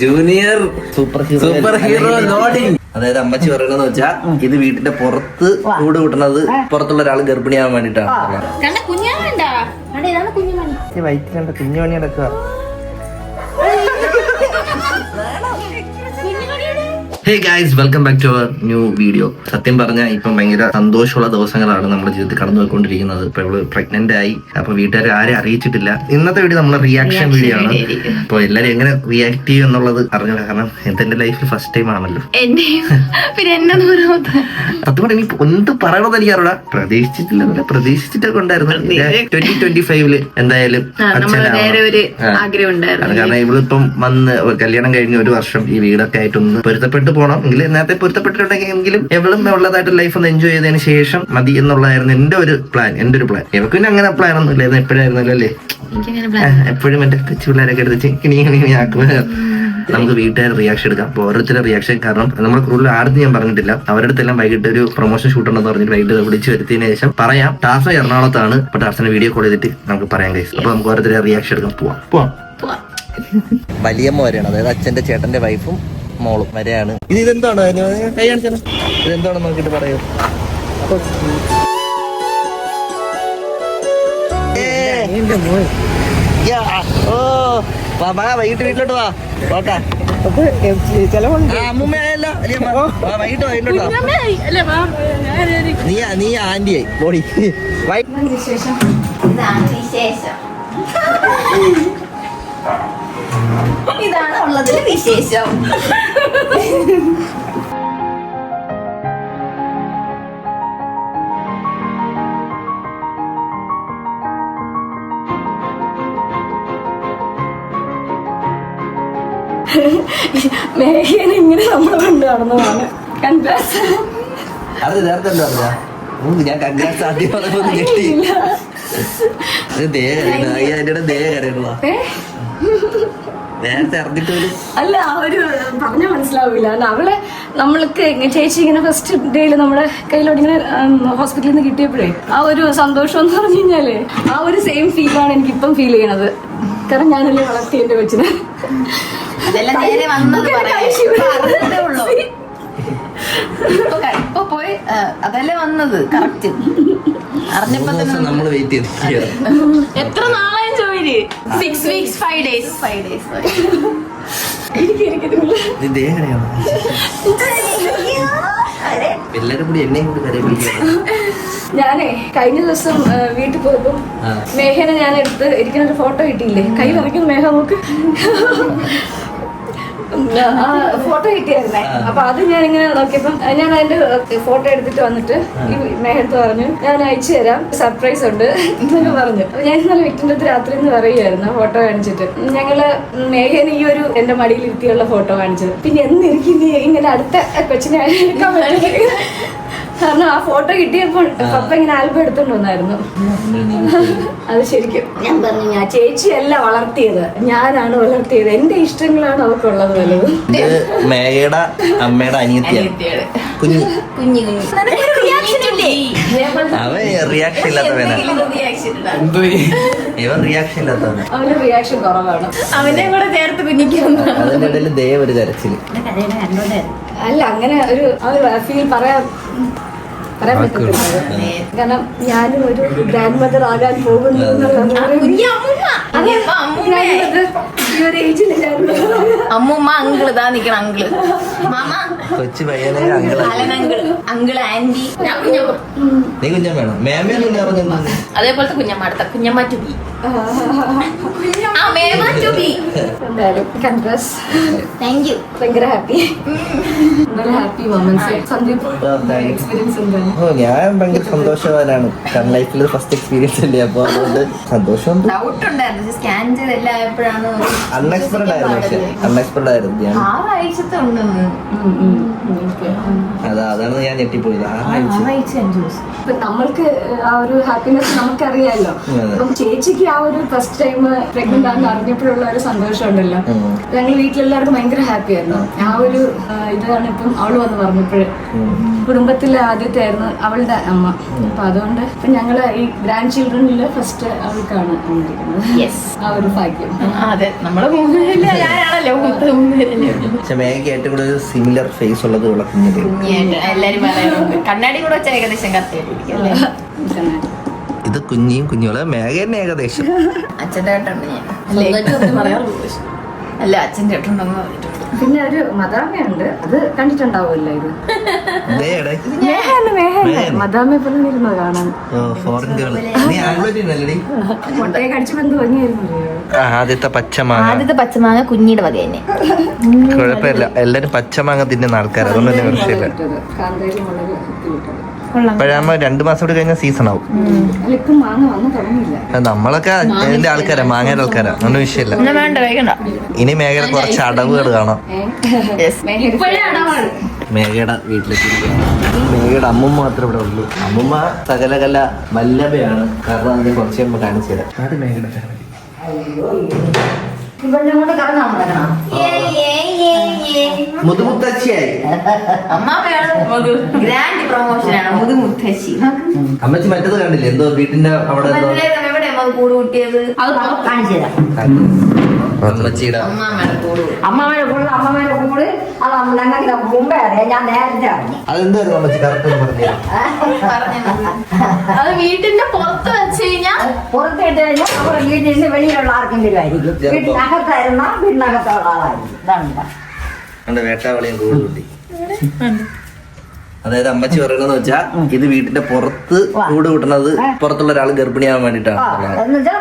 Junior super hero loading. അതായത് അമ്മച്ചി പറയണെന്ന് വെച്ചാ ഇത് വീട്ടിന്റെ പുറത്ത് കൂട് കൂട്ടണത് പുറത്തുള്ള ഒരാൾ ഗർഭിണിയാവാൻ വേണ്ടിട്ടാണ്. വൈറ്റ് കണ്ട കുഞ്ഞുമണി അടക്കുക. Hey guys, welcome back to our new video. സത്യം പറഞ്ഞാൽ ഇപ്പം ഭയങ്കര സന്തോഷമുള്ള ദിവസങ്ങളാണ് നമ്മുടെ ജീവിതത്തിൽ കടന്നു പോയിക്കൊണ്ടിരിക്കുന്നത്. ഇപ്പൊ ഇവള് പ്രഗ്നന്റ് ആയി. അപ്പൊ വീട്ടുകാരെ ആരും അറിയിച്ചിട്ടില്ല. ഇന്നത്തെ വീഡിയോ നമ്മളെ റിയാക്ഷൻ വീഡിയോ ആണ്. അപ്പൊ എല്ലാരും എങ്ങനെ റിയാക്ട് ചെയ്യും എന്നുള്ളത് അറിഞ്ഞില്ല. കാരണം എന്റെ ലൈഫിൽ ഫസ്റ്റ് ടൈം ആണല്ലോ. സത്യം പറഞ്ഞാൽ എനിക്ക് എന്ത് പറയണമെന്ന് എനിക്കറിയാം. പ്രതീക്ഷിച്ചിട്ടൊക്കെ ഉണ്ടായിരുന്നു. 2025 എന്തായാലും കാരണം ഇവളിപ്പം വന്ന് കല്യാണം കഴിഞ്ഞ ഒരു വർഷം ഈ വീടൊക്കെ ആയിട്ടൊന്ന് പൊരുത്തപ്പെട്ട് പോകണം. എങ്കിലും നേരത്തെ പൊരുത്തപ്പെട്ടിട്ടുണ്ടെങ്കിലും എവളും ഉള്ളതായിട്ട് ലൈഫ് ഒന്ന് എൻജോയ് ചെയ്തതിന് ശേഷം മതി എന്നുള്ളതായിരുന്നു എന്റെ ഒരു പ്ലാൻ. ഇവർക്ക് പിന്നെ അങ്ങനെ പ്ലാൻ ഒന്നും ഇല്ലായിരുന്നു. എപ്പോഴായിരുന്നല്ലോ അല്ലേ, എപ്പോഴും എന്റെ കൊച്ചു പിള്ളേരൊക്കെ എടുത്ത് ആക്കുക. നമുക്ക് വീട്ടുകാർ റിയാക്ഷൻ എടുക്കാം. അപ്പൊ ഓരോരുത്തരുടെ റിയാക്ഷൻ, കാരണം നമ്മുടെ കൂടുതൽ ആർക്കും ഞാൻ പറഞ്ഞിട്ടില്ല. അവരുടെ അടുത്തെല്ലാം വൈകിട്ട് ഒരു പ്രൊമോഷൻ ഷൂട്ട് ഉണ്ടെന്ന് പറഞ്ഞിട്ട് വൈകിട്ട് വിളിച്ച് വരുത്തിയതിനു ശേഷം പറയാം. ടാസ എറണാകുളത്താണ്. അപ്പൊ ടാസിനെ വീഡിയോ കോൾ ചെയ്തിട്ട് നമുക്ക് പറയാൻ കഴിയും. അപ്പൊ നമുക്ക് ഓരോരുത്തരുടെ റിയാക്ഷൻ എടുക്കാം. പോവാം. വലിയമ്മ വരെയാണ്, അതായത് അച്ഛന്റെ ചേട്ടന്റെ വൈഫും മോളും വരെയാണ്. ഇതെന്താണ് കൈ കാണിച്ചാൽ ഇതെന്താണെന്ന് നോക്കിട്ട് പറയൂ. വൈകിട്ട് വീട്ടിലോട്ട് വാ. അമ്മൂമ്മയല്ല വൈകിട്ട് വാ. നീ ആന്റിയായി ബോഡി. ഇതാണ് ഉള്ളതിൽ വിശേഷം. മേഘന ഇങ്ങനെ നമ്മൾ കൊണ്ട് നടന്നതാണ്. കൺഗ്രാറ്റ്സ്. അത് നേരത്തെ ഞാൻ കൺഗ്രാറ്റ്സ് ആദ്യം പറഞ്ഞ നേരത്തെ അറിഞ്ഞിട്ട് അല്ല, ഒരു പറഞ്ഞാൽ മനസ്സിലാവില്ല. അവളെ നമ്മൾക്ക് ചേച്ചി ഇങ്ങനെ ഫസ്റ്റ് ഡേയിൽ നമ്മുടെ കയ്യിലോട്ട് ഇങ്ങനെ ഹോസ്പിറ്റലിൽ നിന്ന് കിട്ടിയപ്പോഴേ ആ ഒരു സന്തോഷം എന്ന് പറഞ്ഞു കഴിഞ്ഞാല് ആ ഒരു സെയിം ഫീലാണ് എനിക്ക് ഇപ്പം ഫീൽ ചെയ്യണത്. കാരണം ഞാനല്ലേ വളർത്തി എന്റെ കൊച്ചിനെ. ഇപ്പൊ പോയി അതല്ലേ വന്നത് കറക്റ്റ് അറിഞ്ഞപ്പോ നമ്മൾ വെയിറ്റ് ചെയ്ത് എത്ര നാളായും ചോദിച്ചു. 6 weeks 5 days. എല്ലാരും കൂടി എന്നെയും കൂടി ഞാനേ കഴിഞ്ഞ ദിവസം വീട്ടിൽ പോയപ്പോ മേഘനെ ഞാൻ എടുത്ത് ഇരിക്കുന്ന ഒരു ഫോട്ടോ കിട്ടിയില്ലേ, കയ്യിൽ ഇറക്കുന്ന മേഘ നോക്ക് ഫോട്ടോ കിട്ടിയായിരുന്നേ. അപ്പൊ അത് ഞാൻ ഇങ്ങനെ നോക്കിയപ്പോ ഞാൻ അതിന്റെ ഫോട്ടോ എടുത്തിട്ട് വന്നിട്ട് ഈ മേഘത്ത് പറഞ്ഞു ഞാൻ അയച്ചു തരാം, സർപ്രൈസ് ഉണ്ട് എന്നൊക്കെ പറഞ്ഞു. അപ്പൊ ഞാൻ ഇന്നലെ വീട്ടിന്റെ അടുത്ത് രാത്രി എന്ന് പറയുമായിരുന്നു ഫോട്ടോ കാണിച്ചിട്ട്. ഞങ്ങള് മേഘന് ഈ ഒരു എന്റെ മടിയിൽ ഇരുത്തിയുള്ള ഫോട്ടോ കാണിച്ചത്. പിന്നെ എന്നിരിക്കും ഇങ്ങനെ അടുത്ത കൊച്ചിനെ എടുക്കാൻ പറ്റില്ല. കാരണം ആ ഫോട്ടോ കിട്ടിയപ്പോൾ പപ്പ ഇങ്ങനെ ആൽബം എടുത്തോണ്ട് വന്നായിരുന്നു. അത് ശരിക്കും ഞാൻ പറഞ്ഞു, ഞാൻ ചേച്ചിയല്ല വളർത്തിയത്, ഞാനാണ് വളർത്തിയത്. എന്റെ ഇഷ്ടങ്ങളാണ് അവർക്കുള്ളത് വലുത്. മേഘയുടെ അമ്മയുടെ അനിയത്തിയാണ് കുഞ്ഞു. അവൻ റിയാക്ഷൻ ഇല്ലാത്തവനാ. ഇവൻ റിയാക്ഷൻ ഇല്ലാത്തവനാ. അവന് റിയാക്ഷൻ കുറവാണ്. അവനെ കൂടെ ചേർത്ത് കുഞ്ഞിക്കുന്നു. അതിന്റെ ഇടയിൽ ദൈവം ഒരു കരച്ചില്. അല്ല, അങ്ങനെ ഒരു ഫീൽ പറയാൻ പറ്റത്തില്ല. കാരണം ഞാനും ഒരു ഗ്രാൻഡ് മദർ ആകാൻ പോകുന്നു അമ്മൂമ്മ അങ്കിള് ഇതാ നിക്കണം. അങ്കിള് മാമ കൊച്ചു പയ്യനെ അങ്കിള് ആന്റി. നീ കുഞ്ഞമ്മ വേണം. മേമ അതേപോലത്തെ കുഞ്ഞമ്മ. അടുത്ത കുഞ്ഞമ്മ ടു ബി. ഭയങ്കര ഹാപ്പി മൊമെന്റ്സ്. സന്ദീപ് എക്സ്പീരിയൻസ് എന്താണ്? ഞാൻ ഭയങ്കര സന്തോഷവാനാണ്. കാരണം ലൈഫിൽ ഫസ്റ്റ് എക്സ്പീരിയൻസ് അല്ലേ, അപ്പൊ അതുകൊണ്ട് സന്തോഷമുണ്ട്. ഡൗട്ട് ഉണ്ടായിരുന്നു സ്കാൻ ചെയ്തെല്ലാം ആയപ്പോഴാണ് അൺഎക്സ്പെക്ടഡ് ആയിരുന്നു. പക്ഷെ അൺഎക്സ്പെക്ടഡ് ആയിരുന്നു. അതാണ് ഞാൻ ഞെട്ടിപ്പോയത്. നമ്മൾക്ക് ആ ഒരു ഹാപ്പിനെസ് നമുക്കറിയാലോ. അപ്പം ചേച്ചിക്ക് ആ ഒരു ഫസ്റ്റ് ടൈം പ്രഗ്നന്റ് ആണെന്ന് അറിഞ്ഞപ്പോഴുള്ള ഒരു സന്തോഷം ഉണ്ടല്ലോ. ഞങ്ങൾ വീട്ടിലെല്ലാവർക്കും ഭയങ്കര ഹാപ്പി ആയിരുന്നു. ആ ഒരു ഇതാണ് ഇപ്പം അവള് വന്ന് പറഞ്ഞപ്പോഴ്. കുടുംബത്തിലെ ആദ്യത്തെ ആയിരുന്നു അവളുടെ അമ്മ. അപ്പൊ അതുകൊണ്ട് ഇപ്പൊ ഞങ്ങള് ഈ ഗ്രാൻഡ് ചിൽഡ്രനില് ഫസ്റ്റ് അവൾക്കാണ് വന്നിരിക്കുന്നത്. ആ ഒരു ഭാഗ്യം. അതെ, നമ്മള് 3 പേരല്ലേ, ഞാനാണല്ലോ മൂന്ന് പേരല്ലേ. പക്ഷെ മേഘയ്ക്ക് ഏറ്റവും കൂടുതൽ സിമിലർ ഫേസ് ഉള്ളത് ഇവിടെ കുഞ്ഞിന്. കുഞ്ഞായിട്ട് എല്ലാരും പറയുന്നുണ്ട്. കണ്ണാടി കൂടെ വെച്ചാൽ ഏകദേശം കറക്റ്റ് അല്ലേ? ഇത് കുഞ്ഞിയും കുഞ്ഞോളെ മേഘ തന്നെ ഏകദേശം. അച്ഛൻ്റെ കേട്ടുണ്ട് ഞാൻ അല്ലേ? അല്ല അച്ഛൻ്റെ കേട്ടുണ്ടെന്ന് പറഞ്ഞിട്ടുണ്ട്. പിന്നെ ഒരു മദാമയുണ്ട്, അത് കണ്ടിട്ടുണ്ടാവുമല്ലോ. ഇത് ഇതേടെ മദാമയെ പോലെ ഇരുന്നോ കാണാൻ. Foreign girl. നീ ആംഗ്ലോട്ടിനല്ലടി? മുട്ടയൊക്കെ അടിച്ച് ബന്ധു ഭംഗിയായിരുന്നു. ആദ്യത്തെ പച്ചമാങ്ങ. ആദ്യത്തെ പച്ചമാങ്ങ കുഞ്ഞിയുടെ വക തന്നെ. കുഴപ്പമില്ല, എല്ലാരും പച്ചമാങ്ങ തിന്നുന്ന ആൾക്കാർ, അതുകൊണ്ട് തന്നെ പ്രശ്നമില്ല. കാന്താരി മുളക് ഇട്ടു. ഇപ്പോഴാകുമ്പോ 2 മാസം കൂടി കഴിഞ്ഞാൽ സീസൺ ആവും. ഇപ്പം മാങ്ങ വന്നു തുടങ്ങിയില്ല. നമ്മളൊക്കെ ഇതിന്റെ ആൾക്കാരാ, മാങ്ങയുടെ ആൾക്കാരാ, ഒന്നും വിഷയമില്ല. വേണ്ട കഴിക്കണ്ട. ഇനി മേഘയുടെ കുറച്ച് അടവുകൾ കാണാം. മേഘയുടെ വീട്ടിലേക്ക് മേഘയുടെ അമ്മൂമ്മ മാത്രമേ ഇവിടെ ഉള്ളൂ. അമ്മൂമ്മ സകലകല വല്ലഭയാണ്. കാരണം അതിനെ കുറച്ച് കഴിയുമ്പോൾ കാണിച്ചു തരാം. അത് മേഘയുടെ ഫാമിലി. മുതുമുത്തച്ഛിയായി. ഗ്രാൻഡ് പ്രൊമോഷനാണ് മുതുമുത്തശ്ശി. അമ്മച്ചി മറ്റത് കണ്ടില്ലേ, എന്തോ വീട്ടിന്റെ അവിടെ എന്തോ എവിടെ കൂട് കൂട്ടിയത് അത് കാണിച്ചു തരാം. അമ്മച്ചിയുടെ അമ്മമാരെ കൂട് അത് ഞങ്ങൾക്ക് മുമ്പേ അറിയാം. ഞാൻ നേരത്തെ അറിഞ്ഞു. അതെന്തായിരുന്നു അമ്മച്ചി കറക്റ്റ് പറഞ്ഞു? അത് വീട്ടിന്റെ പുറത്ത് വെച്ച് കഴിഞ്ഞാൽ പുറത്തിട്ട് കഴിഞ്ഞാൽ നമ്മുടെ വീട്ടിൽ നിന്ന് വെളിയിലുള്ള ആർക്കെങ്കിലും ആയിരിക്കും. വീട്ടിനകത്തായിരുന്ന വീട്ടിനകത്തുള്ള ആളായിരിക്കും. ഇതാണ് വേട്ടാവളിയും കൂടുകൂട്ടി. അതായത് അമ്മച്ചി പറയണെന്ന് വെച്ചാ ഇത് വീട്ടിന്റെ പുറത്ത് കൂട് കൂട്ടണത് പുറത്തുള്ള ഒരാൾ ഗർഭിണിയാവാൻ വേണ്ടിട്ടാണ്.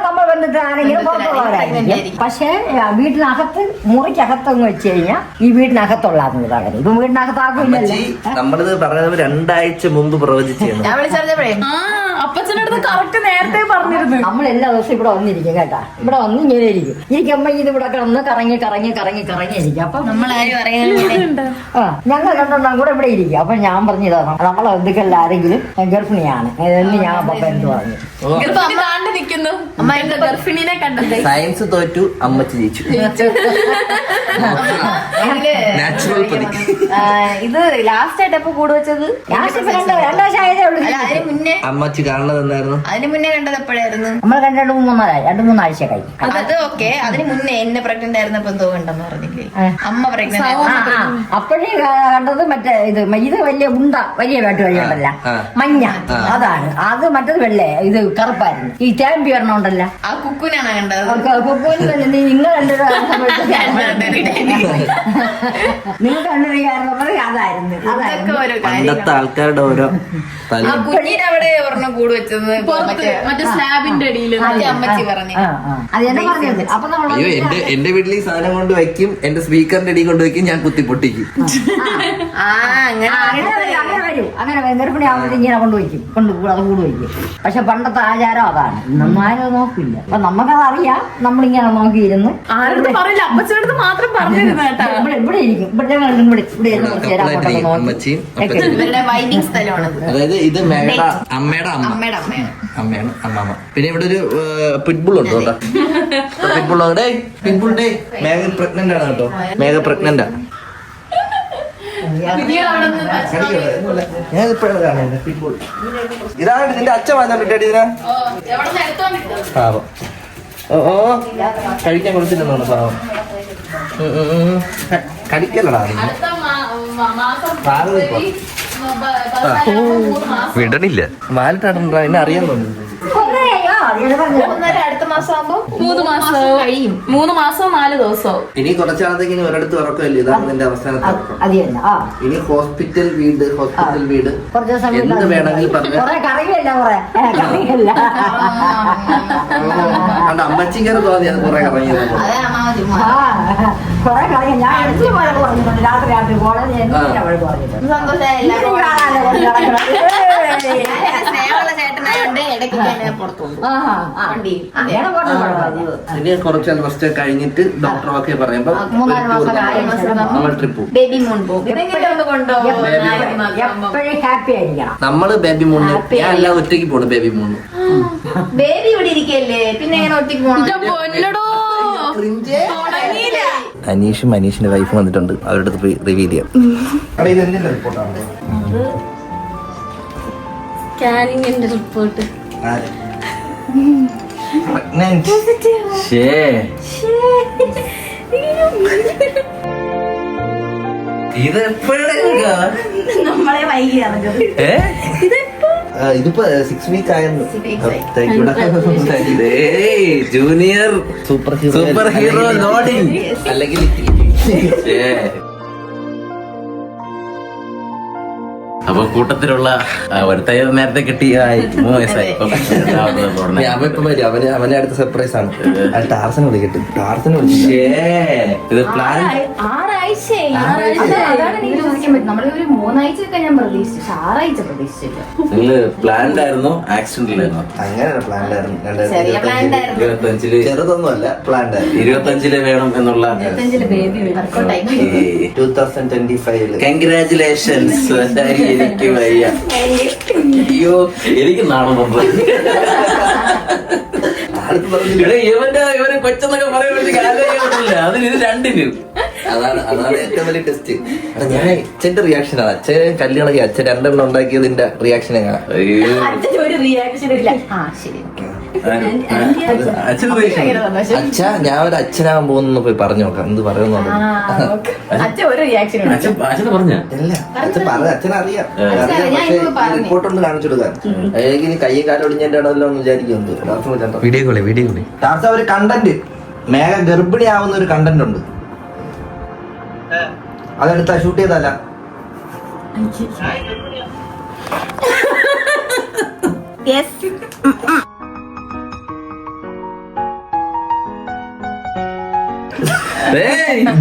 നമ്മൾ വന്നിട്ട് ആരെങ്കിലും പുറത്തുള്ളവരായിരിക്കും. പക്ഷേ വീട്ടിനകത്ത് മുറിക്കകത്തെന്ന് വെച്ച് കഴിഞ്ഞാൽ ഈ വീട്ടിനകത്തുള്ള ആകുന്നതാണ്. ഇപ്പൊ വീട്ടിനകത്താക്കില്ലല്ലേ. നമ്മളിത് പറയുന്നത് 2 ആഴ്ച മുമ്പ് പ്രവചിച്ചാണ്. അപ്പച്ചനടുത്ത് കറക്റ്റ് നേരത്തെ പറഞ്ഞിരുന്നു. നമ്മൾ എല്ലാ ദിവസവും ഇവിടെ വന്നിരിക്കും കേട്ടാ. ഇവിടെ വന്ന് ഇങ്ങനെ ഇരിക്കുമ്പോ ഇത് ഇവിടെ കിടന്ന് കറങ്ങി ഇരിക്കും. അപ്പൊ നമ്മളാരും ഞങ്ങൾ രണ്ടെണ്ണം കൂടെ ഇവിടെ ഇരിക്കും. അപ്പൊ ഞാൻ പറഞ്ഞു തരണം നമ്മളെ ബന്ധുക്കളിൽ ആരെങ്കിലും ഗർഭിണിയാണ് എന്ന് ഞാൻ പപ്പ എന്ത് പറഞ്ഞു. ഗർഭിണിനെ കണ്ടത് സയൻസ് തോറ്റു, അമ്മച്ചി ജയിച്ചു. നാച്ചുറൽ പതി. ഇത് ലാസ്റ്റ് ആയിട്ട് എപ്പോ കൂട് വെച്ചത്? 2 ആയതേ ഉള്ളൂ. അതിന് മുന്നേ അമ്മച്ചി കാണുന്നത് എന്തായിരുന്നു? അതിന് മുന്നേ കണ്ടത് എപ്പോഴായിരുന്നു? നമ്മൾ കണ്ട 2-3 ആഴ്ച കഴിഞ്ഞു. അത് ഓക്കെ. അതിന് മുന്നേ എന്നെ പ്രഗ്നന്റ് ആയിരുന്നപ്പോ എന്തോ കണ്ടെന്ന് പറഞ്ഞില്ലേ? അമ്മ പ്രഗ്നന്റ് അപ്പോഴേ കണ്ടത് മറ്റേ ഇത് വലിയ വേട്ട് വഴിയുണ്ടല്ല, മഞ്ഞ. അതാണ് അത്. മറ്റത് വെള്ളേ, ഇത് കറുപ്പായിരുന്നു. ഈ ചാമ്പി വരണോണ്ടല്ല, ആ കുക്കുനാണ് കണ്ടത്. കുക്കുവിന് നിങ്ങൾ നിങ്ങൾ കണ്ടിരിക്കാറുണ്ട്. അതായിരുന്നു പണ്ടത്തെ ആൾക്കാരുടെ ഓരോ കുഞ്ഞിന് അവിടെ ഒരെണ്ണം കൂട് വെച്ചത് മറ്റേ സ്ലാബിന്റെ അടിയിൽ അമ്മച്ചി പറഞ്ഞു. അപ്പൊ അയ്യോ, എന്റെ വീട്ടിൽ ഈ സാധനം കൊണ്ട് വയ്ക്കും, എന്റെ സ്പീക്കറിന്റെ അടി കൊണ്ട് വയ്ക്കും, ഞാൻ കുത്തി പൊട്ടിക്കും. അങ്ങനെ ഗർഭിണി ആവുമ്പോൾ ഇങ്ങനെ കൊണ്ടുവയ്ക്കും, അത് കൂട് വയ്ക്കും. പക്ഷെ പണ്ടത്തെ ആചാരം അതാണ്. ഇന്നൊന്നും ആരും നോക്കില്ല. അപ്പൊ നമുക്കത് അറിയാം. നമ്മളിങ്ങനെ നോക്കിയിരുന്നു. ഇവിടെ ഇരിക്കും. ഇവരുടെ വൈഡിങ് സ്ഥലമാണ്. അതായത് ഇത് മേഘയുടെ അമ്മയുടെ അമ്മയാണ് അമ്മാമ്മ. പിന്നെ ഇവിടെ ഒരു പിറ്റ്ബുൾ ഉണ്ട് കേട്ടോ. പിറ്റ്ബുൾ പിറ്റ്ബുൾ ഡേ. മേഘ പ്രഗ്നന്റ് ആണ് കേട്ടോ. മേഘ പ്രഗ്നന്റ് ആണ്. ഞാൻ ഇപ്പോഴാണ് കാണുന്നത് പിറ്റ്ബുൾ. ഇതാണ് നിന്റെ അച്ഛൻ വന്നാൽ വിട്ടേടി ഇതിനാ. പാവം. ഓ കഴിക്കാൻ കൊടുത്തില്ലെന്നാണ് പാവം. കടിക്കല്ലടാ വിടണില്ല. വാലിട്ടാടുണ്ടാ എന്നെ അറിയാൻ തോന്നുന്നു. അടുത്ത മാസം ആകുമ്പോ 3 മാസം കഴിയും. 3 മാസവും 4 ദിവസവും. ഇനി കുറച്ചാളത്തേക്ക് ഇനി ഒരിടത്ത് ഉറക്കമല്ലേ. ഇതാണ് നിന്റെ അവസാനത്തെ ഉറക്കം. ഇനി ഹോസ്പിറ്റൽ വീട് എന്ത് വേണമെങ്കിൽ പറഞ്ഞു. കണ്ട അമ്മച്ചിങ്ങനെ തോന്നി അത് കുറെ കറങ്ങിയത്. സ്നേഹമുള്ള ചേട്ടനായോണ്ട് ഇടയ്ക്ക് പുറത്തു ഇനി കുറച്ച് റെസ്റ്റ് കഴിഞ്ഞിട്ട് ഡോക്ടർ ഒക്കെ പറയുമ്പോ ട്രിപ്പ് പോകും. നമ്മള് ബേബി മൂന്ന് ഞാൻ എല്ലാം ഒറ്റയ്ക്ക് പോണു. ബേബി മൂന്ന് ബേബി ഇവിടെ ഇരിക്കല്ലേ, പിന്നെ എങ്ങനെ ഒറ്റയ്ക്ക് പോകണം? അനീഷും അനീഷിന്റെ വൈഫും വന്നിട്ടുണ്ട്. അവരുടെ അടുത്ത് പോയി റിവീൽ ചെയ്യാം. റിപ്പോർട്ടാണ് സ്കാനിങ്ങിന്റെ റിപ്പോർട്ട്. പ്രഗ്നന്റ്. ഇത് എപ്പോഴാ? നമ്മളെ വൈകിയാണ് ഇതിപ്പോ 6 വീക്ക് ആയിരുന്നു. ജൂനിയർ സൂപ്പർ ഹീറോ ലോഡിംഗ് അല്ലെങ്കിൽ അപ്പൊ കൂട്ടത്തിലുള്ള ഒരുത്ത നേരത്തെ കിട്ടി 3 വയസ്സായി. അവനിപ്പോ വരും. അവനെ അടുത്ത സർപ്രൈസ് ആണ്. ടാർസനെ വിളിക്കട്ടെ. ടാർസനെ ഇത് പ്ലാൻ നമ്മളൊരു 3 ആഴ്ചയൊക്കെ ഞാൻ പ്രതീക്ഷിച്ചു, 6 ആഴ്ച പ്രതീക്ഷിച്ചില്ല. നിങ്ങള് പ്ലാൻഡ് ആയിരുന്നു ആക്സിഡന്റിലായിരുന്നു? അങ്ങനെ പ്ലാൻ ആയിരുന്നു. ചെറിയ പ്ലാൻ 25 ചെറുതൊന്നും അല്ല, പ്ലാൻ 25 വേണം എന്നുള്ള 25 ബേബി വർക്കൗട്ടായി. 2025 കൺഗ്രാചുലേഷൻസ്. എനിക്ക് വയ്യ, അയ്യോ എനിക്ക് നാണം വന്നു. ഇവന് കൊച്ചെന്നൊക്കെ പറയുമ്പോഴത്തേക്ക് ആലോചിക്കില്ല. അതിന് ഇത് രണ്ടിനും അതാണ് ഏറ്റവും വലിയ ടെസ്റ്റ്. ഞാൻ അച്ഛന്റെ റിയാക്ഷനാണ്. അച്ഛൻ കല്യാണം അച്ഛൻ 2 ഉണ്ടാക്കിയതിന്റെ റിയാക്ഷൻ എങ്ങനെ? അയ്യോ ഒരു റിയാക്ഷൻ ഇല്ല. ശരി അച്ഛൻ അച്ഛ ഞാൻ ഒരു അച്ഛനാകാൻ പോകുന്നു പോയി പറഞ്ഞു നോക്കാം. എന്ത് പറയുന്നു അച്ഛൻ ഒരു റിയാക്ഷൻ അച്ഛന് പറഞ്ഞ ഇല്ല. അച്ഛനറിയാം. പക്ഷേ റിപ്പോർട്ട് ഒന്ന് കാണിച്ചു കൊടുക്കാൻ. അല്ലെങ്കിൽ കയ്യും കാലം ഒടിഞ്ഞതിന്റെ ഇടമല്ലോ എന്ന് വിചാരിക്കുന്നു. വീഡിയോ കോളി ടാർസ ഒരു കണ്ടന്റ് മേഘ ഗർഭിണിയാവുന്ന ഒരു കണ്ടന്റ് ഉണ്ട്. അതെടുത്താ ഷൂട്ട് ചെയ്തല്ല.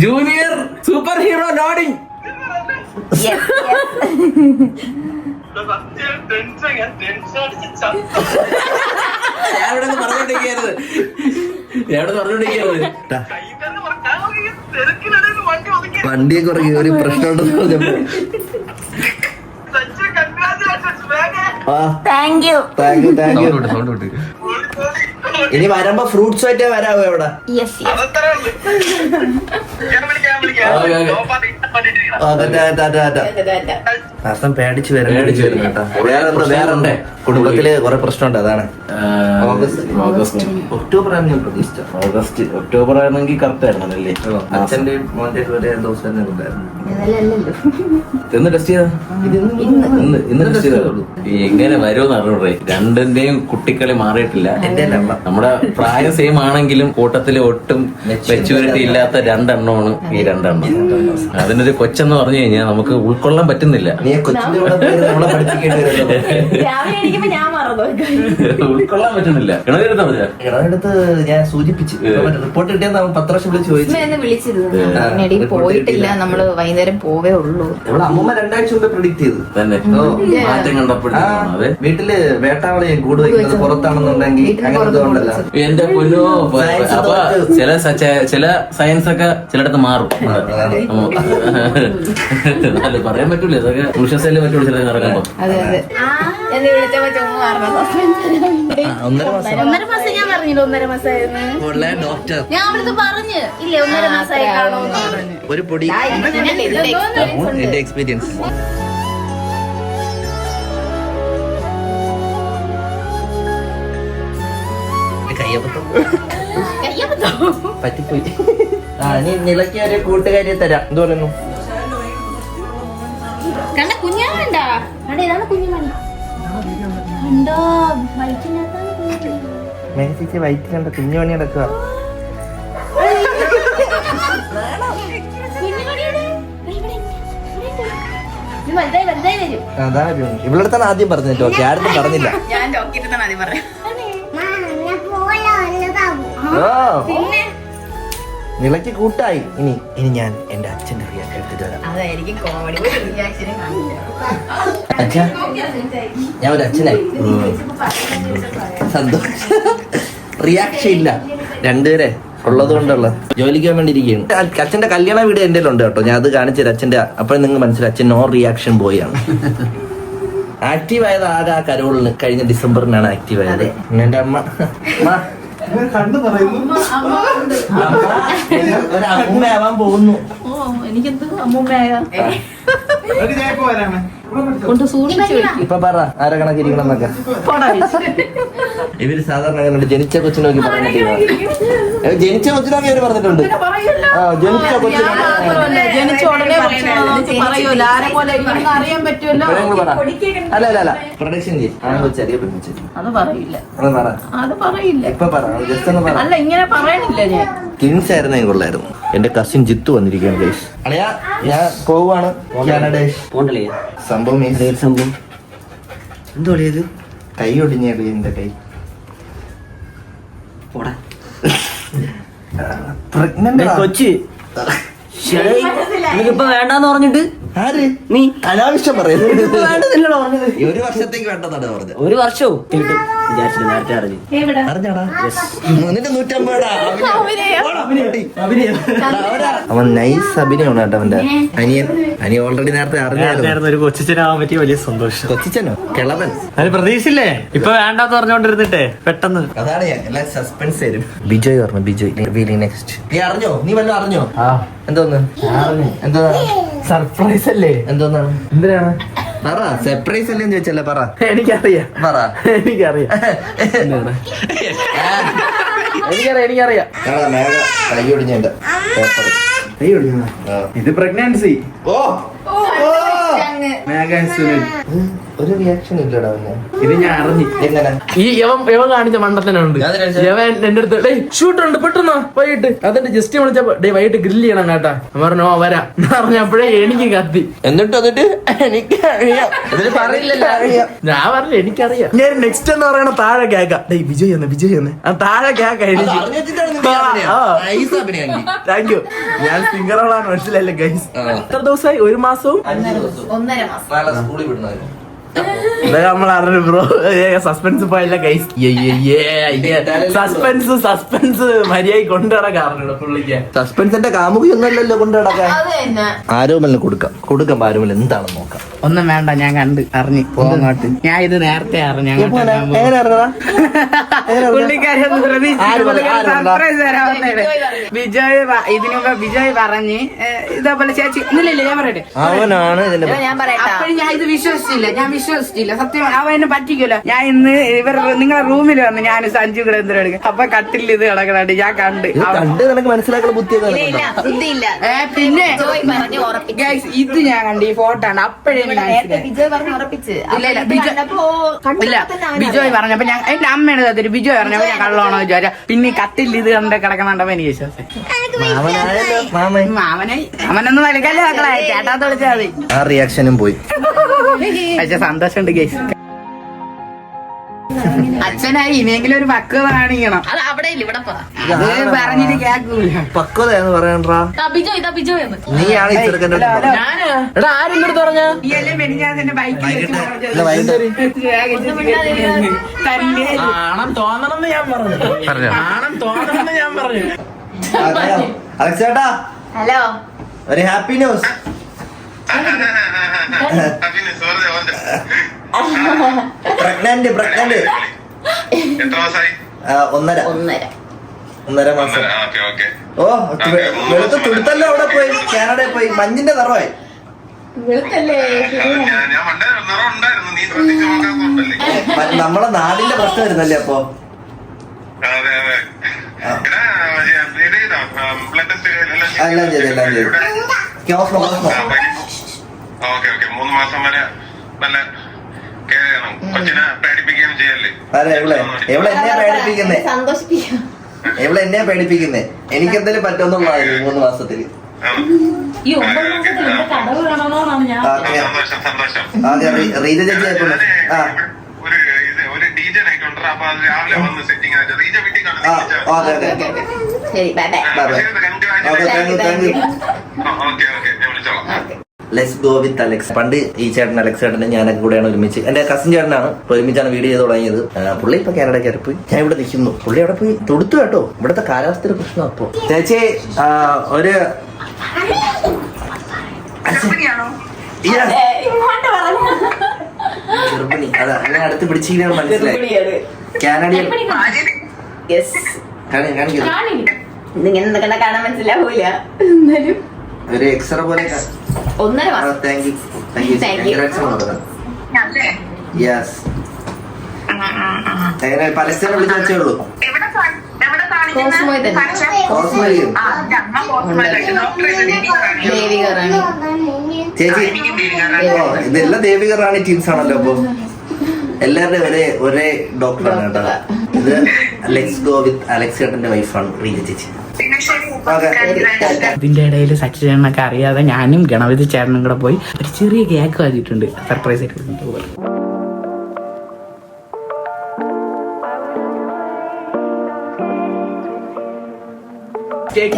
Junior super hero loading. വണ്ടിയെ കുറേ ഒരു പ്രശ്നമുണ്ടെന്ന് പറഞ്ഞപ്പോ താങ്ക് യു. ഇനി വരുമ്പോ ഫ്രൂട്ട്സ് ആയിട്ടേ വരാവോ എവിടെ? അർത്ഥം പേടിച്ചു വരും കേട്ടോ. വേറെ കുടുംബത്തില് കുറെ പ്രശ്നമുണ്ട്. അതാണ് ഒക്ടോബർ ഒക്ടോബർ ആണെങ്കിൽ കറക്റ്റ് ആയിരുന്നല്ലേ? അച്ഛന്റെ മോന്റെ ഒരേ ദിവസം തന്നെ ഉണ്ടായിരുന്നു. എന്ന് ടെസ്റ്റ് ചെയ്താ ഇന്ന് ടെസ്റ്റ് ചെയ്തോളൂ. എങ്ങനെ വരുമെന്ന് അറിഞ്ഞൂടെ? രണ്ടിന്റെയും കുട്ടിക്കളി മാറിയിട്ടില്ല. നമ്മുടെ പ്രായം സെയിം ആണെങ്കിലും കൂട്ടത്തില് ഒട്ടും മെച്യൂരിറ്റി ഇല്ലാത്ത 2 എണ്ണമാണ് ഈ 2 എണ്ണം. അതിനൊരു കൊച്ചെന്ന് പറഞ്ഞു കഴിഞ്ഞാൽ നമുക്ക് ഉൾക്കൊള്ളാൻ പറ്റുന്നില്ല. നീ കൊച്ചിന്റെ കൂടെ നമ്മളെ പഠിപ്പിക്കേണ്ടി വരുമല്ലോ. ഉൾക്കൊള്ളാൻ പറ്റുന്നില്ല. കിണറെടുത്ത് ഞാൻ സൂചിപ്പിച്ചു. റിപ്പോർട്ട് കിട്ടിയെന്ന് 10 വർഷം വിളിച്ച് ചോദിച്ചു. വിളിച്ചിരുന്നു. പോയിട്ടില്ല. നമ്മള് വൈകുന്നേരം പോവേ ഉള്ളൂ. ഇവിടെ അമ്മൂമ്മ 2 ആഴ്ച മുമ്പ് പ്രിഡിക്ട് ചെയ്തു തന്നെ മാറ്റം കണ്ടപ്പോഴാണ്. അതെ, വീട്ടില് വേട്ടാവളെ കൂട് വയ്ക്കുന്നത് പുറത്താണെന്നുണ്ടെങ്കിൽ അങ്ങനെ ഇതുകൊണ്ടല്ല. എന്റെ പൊന്നോ. അപ്പൊ ചില സയൻസ് ഒക്കെ ചിലടത്ത് മാറും. അല്ല പറയാൻ പറ്റൂല. ഇതൊക്കെ വിശ്വസല്ലേ പറ്റുള്ളൂ ചില ഇറങ്ങുമ്പോ. എന്നെ വിളിച്ചപ്പോ ചുമ്മാ 1.5 മാസം ഞാൻ പറഞ്ഞില്ല. 1.5 മാസമായിരുന്നു. ഡോക്ടർ ഞാൻ അവിടുത്തെ പറഞ്ഞു ഇല്ല 1.5 മാസമായി കാണുമെന്ന് പറഞ്ഞു. ഒരു പൊടി എന്റെ എക്സ്പീരിയൻസ്. പറ്റിപ്പോയി. നീ നിലയ്ക്ക് ഒരു കൂട്ടുകാരിയെ തരാം. എന്ത് പറയുന്നു? കണ്ട കുഞ്ഞാണ്ടാ കണ്ട ഇതാണ് കുഞ്ഞുമണി. കണ്ടോ വയറ്റിനകത്താണ് കുഞ്ഞുമണി. മേഘ വയറ്റിൽ കണ്ട കുഞ്ഞുമണി കിടക്കുക. അതാ ഇവിടെ അടുത്താണ് ആദ്യം പറഞ്ഞത്. ഓക്കെ, ആരും പറഞ്ഞില്ല. ഞാൻ ഡോക്ടറിനെ ആദ്യം പറയാം. നിലയ്ക്ക് കൂട്ടായി. ഇനി ഞാൻ എന്റെ അച്ഛന്റെ റിയാക്ഷൻ എടുത്തിട്ട് വരാം. അതായിരിക്കും കോമഡി. അച്ഛാ, ഞാൻ ഒരു അച്ഛനായി. സന്തോഷം. റിയാക്ഷൻ ഇല്ല. 2 പേരെ ഉള്ളത് കൊണ്ടുള്ള ജോലിക്കാൻ വേണ്ടി ഇരിക്കുകയാണ്. അച്ഛന്റെ കല്യാണ വീഡിയോ എന്റെ ഉണ്ട് കേട്ടോ. ഞാൻ അത് കാണിച്ചു തരാം അച്ഛന്റെ. അപ്പോഴും നിങ്ങൾ മനസ്സിലായി അച്ഛൻ നോ റിയാക്ഷൻ ബോയ് ആണ്. ആക്റ്റീവ് ആയത് ആകെ ആ കരോളിന് കഴിഞ്ഞ ഡിസംബറിനാണ് ആക്റ്റീവ് ആയത്. എന്റെ അമ്മ ഒരു അമ്മയാവാൻ പോകുന്നു. എനിക്കെന്ത് അമ്മൂമ്മയായ കൊണ്ട് സൂക്ഷിച്ചു വെക്കും. ഇപ്പൊ പറ ആരെ കണക്കിരിക്കണം എന്നൊക്കെ. ഇവര് സാധാരണ അങ്ങനെ ജനിച്ച കൊച്ചിനെ നോക്കി പറഞ്ഞിട്ടില്ല. ജനിച്ച കൊച്ചിനൊക്കെ ഇവര് പറഞ്ഞിട്ടുണ്ട്. ആ, ജനിച്ച കൊച്ചിനെ ജനിച്ച ഉടനെ പറയൂല ആരെ പോലെ ഇവർക്ക് അറിയാൻ പറ്റുമല്ലോ. അല്ല അല്ല അല്ല പ്രൊഡക്ഷൻ ചെയ്യും. ആ കൊച്ചു അറിയപ്പെട്ടു. അത് പറയില്ല, അത് പറ. അത് പറയില്ല. ഇപ്പൊ പറ, ജസ്റ്റ് ഒന്ന് പറ. അല്ല ഇങ്ങനെ പറയണില്ല ഞാൻ. കിങ്സ് ആയിരുന്നേ കൊള്ളായിരുന്നു. എന്റെ കസിൻ ജിത്തു വന്നിരിക്കുകയാണ് ഗൈസ്. അളിയാ ഞാൻ പോവാണ് കാനഡേഷ്. സംഭവം സംഭവം എന്തോ ഇത് കൈ ഒടിഞ്ഞത്. എന്റെ കൈ പ്രഗ്നന്റ് കൊച്ചി നിനക്കിപ്പോ വേണ്ടാന്ന് പറഞ്ഞിട്ട് ആര് നീ അനാവശ്യം പറയുന്നത്. വേണ്ടതില്ലല്ലോ പറഞ്ഞത്. ഈ ഒരു വർഷത്തേക്ക് വേണ്ടെന്നാണ് പറഞ്ഞത്. ഒരു വർഷവും വിചാരിച്ചിട്ട് നേരത്തെ അറിഞ്ഞു. അറിഞ്ഞാടാ എന്നിട്ട് 150. അവൻ നൈസ് അഭിനയമാണ് കേട്ടോ അവന്റെ അനിയൻ ഓൾറെഡി നേരത്തെ അറിഞ്ഞായിരുന്നു. ഒരു കൊച്ചിച്ചനാവാൻ പറ്റിയ വലിയ സന്തോഷം. കൊച്ചിച്ചനോ കിളവൻ അതിന് പ്രതീക്ഷയില്ലേ ഇപ്പൊ വേണ്ടാന്ന് പറഞ്ഞോണ്ടിരുന്നിട്ടേ പെട്ടെന്ന്. അതാണ് ഞാൻ എല്ലാം സസ്പെൻസ് തരും. ബിജോയ് പറഞ്ഞു. ബിജോയ് നെക്സ്റ്റ്. നീ അറിഞ്ഞോ? നീ വല്ലതും അറിഞ്ഞോ? എന്തോന്ന് എന്തോ സർപ്രൈസ് അല്ലേ? എന്തോന്നാണ്? എന്തിനാണ്? പറ. സർപ്രൈസ് അല്ലേന്ന് ചോദിച്ചല്ലേ? പറ. എനിക്കറിയാം പറ. എനിക്കറിയാം എനിക്കറിയാം. മേഘ കൈ ഒടിഞ്ഞ പേപ്പർ. ഇത് പ്രഗ്നൻസി. ഓ മേഘ ആൻഡ് സുനിൽ. ഒരു റിയാക്ഷൻ ഇല്ലടാ അവന്. ഇത് ഞാൻ അറിഞ്ഞു. എങ്ങനെ? ഈ യവൻ കാണിച്ച മണ്ടത്തനുണ്ട്. യവൻ എന്റെ അടുത്ത് ഡേ ഷൂട്ട് ഉണ്ട് പെട്ടെന്ന് വൈകിട്ട്. അതിന്റെ ജസ്റ്റ് വിളിച്ചപ്പോ ഡേ വൈകിട്ട് ഗ്രില്ല് ചെയ്യണം കേട്ടാ. പറഞ്ഞു ഓ വരാം പറഞ്ഞപ്പോഴേ എനിക്ക് കത്തി. എന്നിട്ട് എനിക്കറിയാം. ഞാൻ പറഞ്ഞു എനിക്കറിയാം. ഞാൻ നെക്സ്റ്റ് എന്ന് പറയണ താഴെ കേക്കാം. ഡേ വിജയ് എന്ന് ആ താഴെ കേക്കാം എനിക്ക്. Thank you. ഞാൻ സിംഗറോളാണ് മനസ്സിലല്ലേ ഗൈസ്. എത്ര ദിവസമായി? 1 മാസവും 1.5 മാസം. സ്കൂളിൽ വിടുന്നത്. ഇതൊക്കെ നമ്മൾ അറിഞ്ഞു ബ്രോ. സസ്പെൻസ് പോയല്ല ഗൈസ്. സസ്പെൻസ് മര്യാദ കൊണ്ടു നടക്കാറുണ്ട് പുള്ളിക്ക്. സസ്പെൻസിന്റെ കാമുകി ഒന്നല്ലല്ലോ കൊണ്ട് നടക്കാൻ. അത് തന്നെ. ആരോമലിന് കൊടുക്കാം. ആരോമൽ എന്താണെന്ന് നോക്കാം. ഒന്നും വേണ്ട, ഞാൻ കണ്ട് അറിഞ്ഞു പോങ്ങോട്ട്. ഞാൻ ഇത് നേരത്തെ അറിഞ്ഞു. ബിജോയ് ഇതിനു മുമ്പ് ബിജോയ് പറഞ്ഞ് ഇതേപോലെ ചേച്ചി ഇല്ലില്ല ഞാൻ പറയട്ടെ. അവനാണ് ഇതിന്റെ ഞാൻ പറയട്ടെ. അപ്പോഴും ഞാൻ ഇത് വിശ്വസിച്ചില്ല സത്യം. അവൻ എന്നെ പറ്റിക്കല്ലോ. ഞാൻ ഇന്ന് നിങ്ങളെ റൂമിൽ വന്ന് ഞാൻ സഞ്ജു കൂടെ എന്തിനാ എടുക്കും. അപ്പൊ കട്ടിൽ ഇത് കിടക്കണുണ്ട് ഞാൻ കണ്ട്. നിനക്ക് മനസ്സിലാക്കുന്ന ബുദ്ധിയൊക്കെ പിന്നെ ജോയ് പറഞ്ഞ് ഉറപ്പിച്ചു. ഗൈസ് ഇത് ഞാൻ കണ്ട് ഈ ഫോട്ടോ ആണ്. അപ്പോഴേ നേരത്തെ വിജയ് പറഞ്ഞ് ഉറപ്പിച്ച്. ഇല്ല ബിജോയ് പറഞ്ഞപ്പോ ഞാൻ എന്റെ അമ്മയാണ് തരും. ബിജോയ് പറഞ്ഞപ്പോ ഞാൻ കള്ളോണോ വിചാരിച്ച. പിന്നെ കട്ടിൽ ഇത് കണ്ട് കിടക്കണുണ്ടപ്പോ എനിക്ക് വിശ്വാസം. അവനൊന്നും വലിക്കല്ലേ മക്കളെ. ചേട്ടാത്ത വിളിച്ചാൽ മതി. ആ റിയാക്ഷനും പോയി. പക്ഷെ സന്തോഷമുണ്ട് ഗൈസ്. അച്ഛനായി ഇനിയെങ്കിലും ഒരു പക്വത കാണിക്കണം. അത് അവിടെ ഇല്ല, ഇവിടെ അത് പറഞ്ഞിട്ട് കേൾക്കൂല. പക്വത എന്ന് പറയണ്ടാ. ബിജോയ് എന്ന്. നീയാണ് ഈ ചെറുക്കൻ്റെ അടുത്ത് പറഞ്ഞത്. എടാ ആരും എടുത്ത് പറഞ്ഞ ഈ എല്ലാം മെനിഞ്ഞാന്റെ ബൈക്കിൽ ഇല്ല, വൈകുന്നേരം ആണം തോന്നണമെന്ന് ഞാൻ പറഞ്ഞു. ആണം തോന്നണമെന്ന് ഞാൻ പറഞ്ഞു. അലക്സേട്ടാ ഹലോ. ഒരു ഹാപ്പി ന്യൂസ്. പ്രഗ്നന്റ് 1.5 മാസം. ഓ വെളുത്ത് തുടുത്തല്ലോ. അവിടെ പോയി കാനഡയിൽ പോയി മഞ്ഞിന്റെ നിറവായി. നമ്മളെ നാടിന്റെ പ്രശ്നം വരുന്നല്ലേ അപ്പൊ. എല്ലാം ചെയ്തു. 3 മാസം വരെ നല്ല കെയർ ചെയ്യണം. കൊച്ചിനെ പേടിപ്പിക്കുകയും ചെയ്യല്ലേ. അതെ എവിടെ എന്നെയാ പേടിപ്പിക്കുന്നേ. സന്തോഷിപ്പിക്കാം. എവിടെ എന്നെയാ പേടിപ്പിക്കുന്നേ. എനിക്ക് എന്തെങ്കിലും പറ്റുമെന്നുള്ളതായിരുന്നു 3 മാസത്തില്. ഈ 9 മാസത്തിൽ എന്റെ കടവ് കാണണമെന്നാണ് ഞാൻ. സന്തോഷം. ആദ്യം റീജ ചേച്ചി ആയിക്കോട്ടെ. ആ ഒരു DJ നൈറ്റ് ഉണ്ട്. അപ്പൊ അത് രാവിലെ വന്ന് സെറ്റിംഗ് ആയിട്ട് റീജ വീട്ടിൽ അതെ. ശരി bye bye. Thank you. Okay ഞാൻ വിളിച്ചോളാം. Let's go with Alex. പണ്ട് ഈ ചേട്ടൻ അലക്സ് ചേട്ടനെ ഞാനൊക്കെ കൂടെയാണ് ഒരുമിച്ച്. എന്റെ കസിൻ ചേട്ടനാണ്. ഒരുമിച്ചാണ് വീഡിയോ ചെയ്ത് തുടങ്ങിയത്. പുള്ളി ഇപ്പൊ കാനഡ കയറി പോയി. ഞാൻ ഇവിടെ നിൽക്കുന്നു. പുള്ളി അവിടെ പോയി തൊടുത്തു കേട്ടോ. ഇവിടുത്തെ കാലാവസ്ഥയുടെ പ്രശ്നം. അപ്പൊ ചേച്ചി ഒരു ഗർഭിണി. അതാ അങ്ങനെ അടുത്ത് പിടിച്ചിരിക്കുകയാണ് മനസ്സിലായി. Canadian yes. കാണിക്കുന്നു. ഇതിങ്ങനെ എന്തൊക്കെ കാണാൻ മനസ്സിലാവൂല. എന്നാലും ഒരു എക്സ്ട്രാ പോലെ 1.5 മാസം. Thank you Thank you. Yes എങ്ങനെ പരസ്യം വിളിച്ചു വെച്ചേ ഉള്ളൂ കോസ്മോയിൽ തന്നെ. കോസ്മോയിലും ദേവിക റാണി. ചേച്ചി ഇതെല്ലാം ദേവിക റാണി ടീംസ് ആണല്ലോ. അപ്പൊ എല്ലാവരുടെയും ഒരേ ഡോക്ടറാണ് കേട്ടോ. ഇത് ലെറ്റ്സ് ഗോ വിത്ത് അലക്സ് ചേട്ടന്റെ വൈഫാണ് റീജ ചേച്ചി. ഇതിന്റെ ഇടയിൽ സച്ചി ചേട്ടനൊക്കെ അറിയാതെ ഞാനും ഗണപതി ചേട്ടനും കൂടെ പോയി ഒരു ചെറിയ കേക്ക് വാങ്ങിയിട്ടുണ്ട് സർപ്രൈസ് ആയിട്ട്.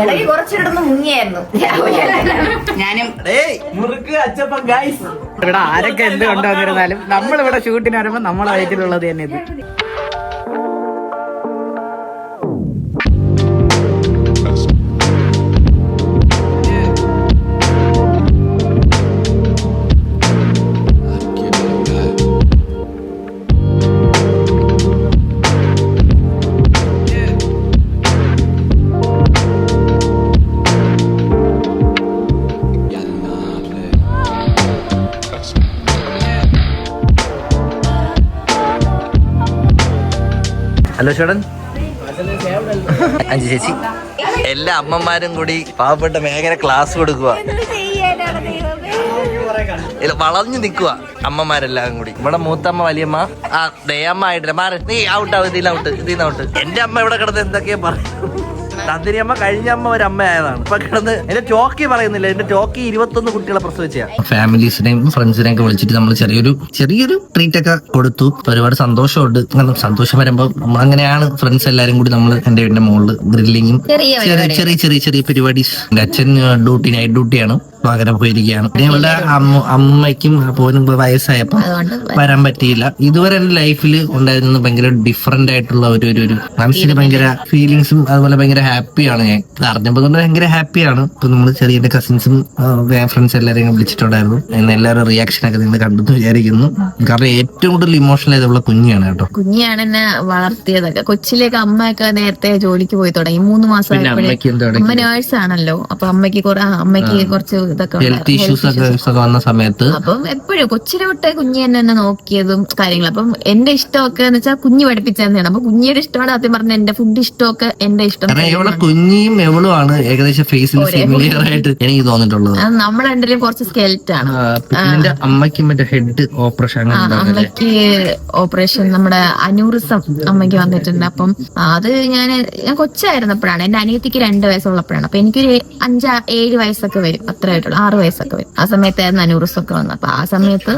ഇടയ്ക്ക് കുറച്ചിടന്ന് മുങ്ങിയായിരുന്നു. ഞാനും മുറുക്ക് അച്ചപ്പം ഗൈസ്. ഇവിടെ ആരൊക്കെ എന്ത് കൊണ്ടുവന്നിരുന്നാലും നമ്മളിവിടെ ഷൂട്ടിന് വരുമ്പോ നമ്മളെ വയറ്റിലുള്ളത് തന്നെ ഇത്. ഹലോ ചേട്ടൻ. അഞ്ചു ചേച്ചി എല്ലാ അമ്മമാരും കൂടി പാവപ്പെട്ട മേഖല ക്ലാസ് കൊടുക്കുക. വളഞ്ഞു നിൽക്കുക അമ്മമാരെല്ലാം കൂടി. ഇവിടെ മൂത്തമ്മ വലിയമ്മ ദയമ്മ ആയിട്ടില്ല മാറി നീ ഔട്ടാവും ഇതിന്ന് ഔട്ട്. എന്റെ അമ്മ ഇവിടെ കിടന്ന് എന്തൊക്കെയാ പറയും. തന്തിരി അമ്മ കഴിഞ്ഞ അമ്മ ഒരു അമ്മ ആയതാണ്. ഇപ്പൊ കിടന്ന് എന്റെ ടോക്കി പറയുന്നില്ല. എന്റെ ടോക്കി 21 കുട്ടികളെ പ്രസവിച്ച. ഫാമിലീസിനെയും ഫ്രണ്ട്സിനെയും ഒക്കെ വിളിച്ചിട്ട് നമ്മൾ ചെറിയൊരു ട്രീറ്റ് ഒക്കെ കൊടുത്തു. ഒരുപാട് സന്തോഷമുണ്ട്. സന്തോഷം വരുമ്പോ നമ്മളങ്ങനെയാണ് ഫ്രണ്ട്സ് എല്ലാരും കൂടി നമ്മൾ എന്റെ വീടിന്റെ മുകളിൽ ഗ്രില്ലിങ്ങും ചെറിയ പരിപാടീസ്. എന്റെ അച്ഛൻ നൈറ്റ് ഡ്യൂട്ടിയാണ്. അങ്ങനെ പോയിരിക്കുകയാണ്. പിന്നെ ഇവിടെ അമ്മയ്ക്കും പോലും വയസ്സായപ്പോ വരാൻ പറ്റിയില്ല. ഇതുവരെ എന്റെ ലൈഫിൽ ഉണ്ടായിരുന്നത് ഭയങ്കര ഡിഫറെന്റ് ആയിട്ടുള്ള ഒരു മനസ്സിന് ഭയങ്കര ഫീലിങ്സും അതുപോലെ ഭയങ്കര ഹാപ്പിയാണ്. ഞാൻ അറിഞ്ഞപ്പോ തന്നെ ഭയങ്കര ഹാപ്പിയാണ്. ഇപ്പൊ നമ്മള് ചെറിയ കസിൻസും ഫ്രണ്ട്സ് എല്ലാവരെയും വിളിച്ചിട്ടുണ്ടായിരുന്നു. എല്ലാവരും റിയാക്ഷൻ ഒക്കെ നിങ്ങൾ കണ്ടെന്ന് വിചാരിക്കുന്നു. കാരണം ഏറ്റവും കൂടുതൽ ഇമോഷണൽ ആയതുള്ള കുഞ്ഞാണ് കേട്ടോ. കുഞ്ഞാണ് എന്നെ വളർത്തിയതൊക്കെ. കൊച്ചിലേക്ക് അമ്മയൊക്കെ നേരത്തെ ജോലിക്ക് പോയി തുടങ്ങി. 3 മാസമായപ്പോഴേ അമ്മ നേഴ്സാണല്ലോ. അപ്പൊ അമ്മയ്ക്ക് കുറച്ച് ഇതൊക്കെ ഹെൽത്ത് ഇഷ്യൂസ് ഒക്കെ വന്ന സമയത്ത് അപ്പം എപ്പോഴും കൊച്ചിലെ തൊട്ടേ കുഞ്ഞി എന്നെ നോക്കിയതും കാര്യങ്ങളും. അപ്പം എന്റെ ഇഷ്ടമൊക്കെ എന്ന് വെച്ചാൽ കുഞ്ഞ് പഠിപ്പിച്ചതാണ്. അപ്പൊ കുഞ്ഞിയുടെ ഇഷ്ടമാണ് ആദ്യം പറഞ്ഞ എന്റെ ഫുഡ് ഇഷ്ടമൊക്കെ എന്റെ ഇഷ്ടം. ഇവിടെ കുഞ്ഞിയും എവളും ആണ് ഏകദേശം ഫേസിൽ സിമിലർ ആയിട്ട് എനിക്ക് തോന്നിട്ടുള്ളത്. അത് നമ്മുടെ രണ്ടിലും കുറച്ച് സ്കെൽറ്റ് ആണ്. എന്റെ അമ്മയ്ക്ക് മറ്റേ ഹെഡ് ഓപ്പറേഷൻ അമ്മയ്ക്ക് ഓപ്പറേഷൻ നമ്മുടെ അനൂറിസം അമ്മയ്ക്ക് വന്നിട്ടുണ്ട്. അപ്പം അത് ഞാൻ കൊച്ചായിരുന്നപ്പോഴാണ്. എന്റെ അനിയത്തിക്ക് 2 വയസ്സുള്ളപ്പോഴാണ്. അപ്പൊ എനിക്കൊരു 5-7 വയസ്സൊക്കെ വരും. അത്രയായിട്ടുള്ള 6 വയസ്സൊക്കെ വരും. ആ സമയത്തായിരുന്നു അനൂറിസൊക്കെ വന്നത്. അപ്പൊ ആ സമയത്ത്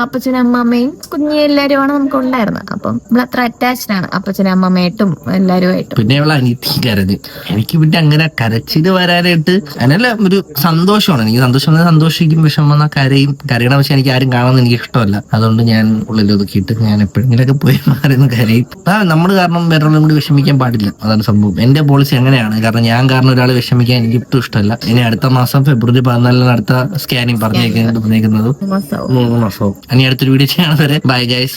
അപ്പച്ചനും അമ്മമ്മയും കുഞ്ഞി എല്ലാരുമാണ് നമുക്ക് ഉണ്ടായിരുന്നത്. അപ്പം നമ്മൾ അത്ര അറ്റാച്ച്ഡ് ആണ് അപ്പച്ചനും അമ്മമ്മയായിട്ടും എല്ലാരുമായിട്ടും. പിന്നെ അവളെ അനിയത്തി കരഞ്ഞു. എനിക്ക് പിന്നെ അങ്ങനെ കരച്ചില് വരാനായിട്ട് അങ്ങനല്ല ഒരു സന്തോഷമാണ്. എനിക്ക് സന്തോഷിക്കും, വിഷമം വന്നാൽ കരയണ. പക്ഷെ എനിക്ക് ആരും കാണാൻ എനിക്ക് ഇഷ്ടമല്ല. അതുകൊണ്ട് ഞാൻ ഉള്ളിൽ ഒതുക്കിയിട്ട് ഞാൻ എപ്പോഴെങ്കിലൊക്കെ പോയി മാറുന്ന കരയും. നമ്മൾ കാരണം വേറൊരാളും കൂടി വിഷമിക്കാൻ പാടില്ല. അതാണ് സംഭവം. എന്റെ പോളിസി അങ്ങനെയാണ്. കാരണം ഞാൻ കാരണം ഒരാൾ വിഷമിക്കാൻ എനിക്ക് ഒട്ടും ഇഷ്ടമല്ല. ഇനി അടുത്ത മാസം ഫെബ്രുവരി 14 അടുത്ത സ്കാനിങ് പറഞ്ഞേക്കുന്നത് 3 മാസവും. ഇനി അടുത്തൊരു വീഡിയോ ചെയ്യണത് വരെ ബൈ ഗൈസ്.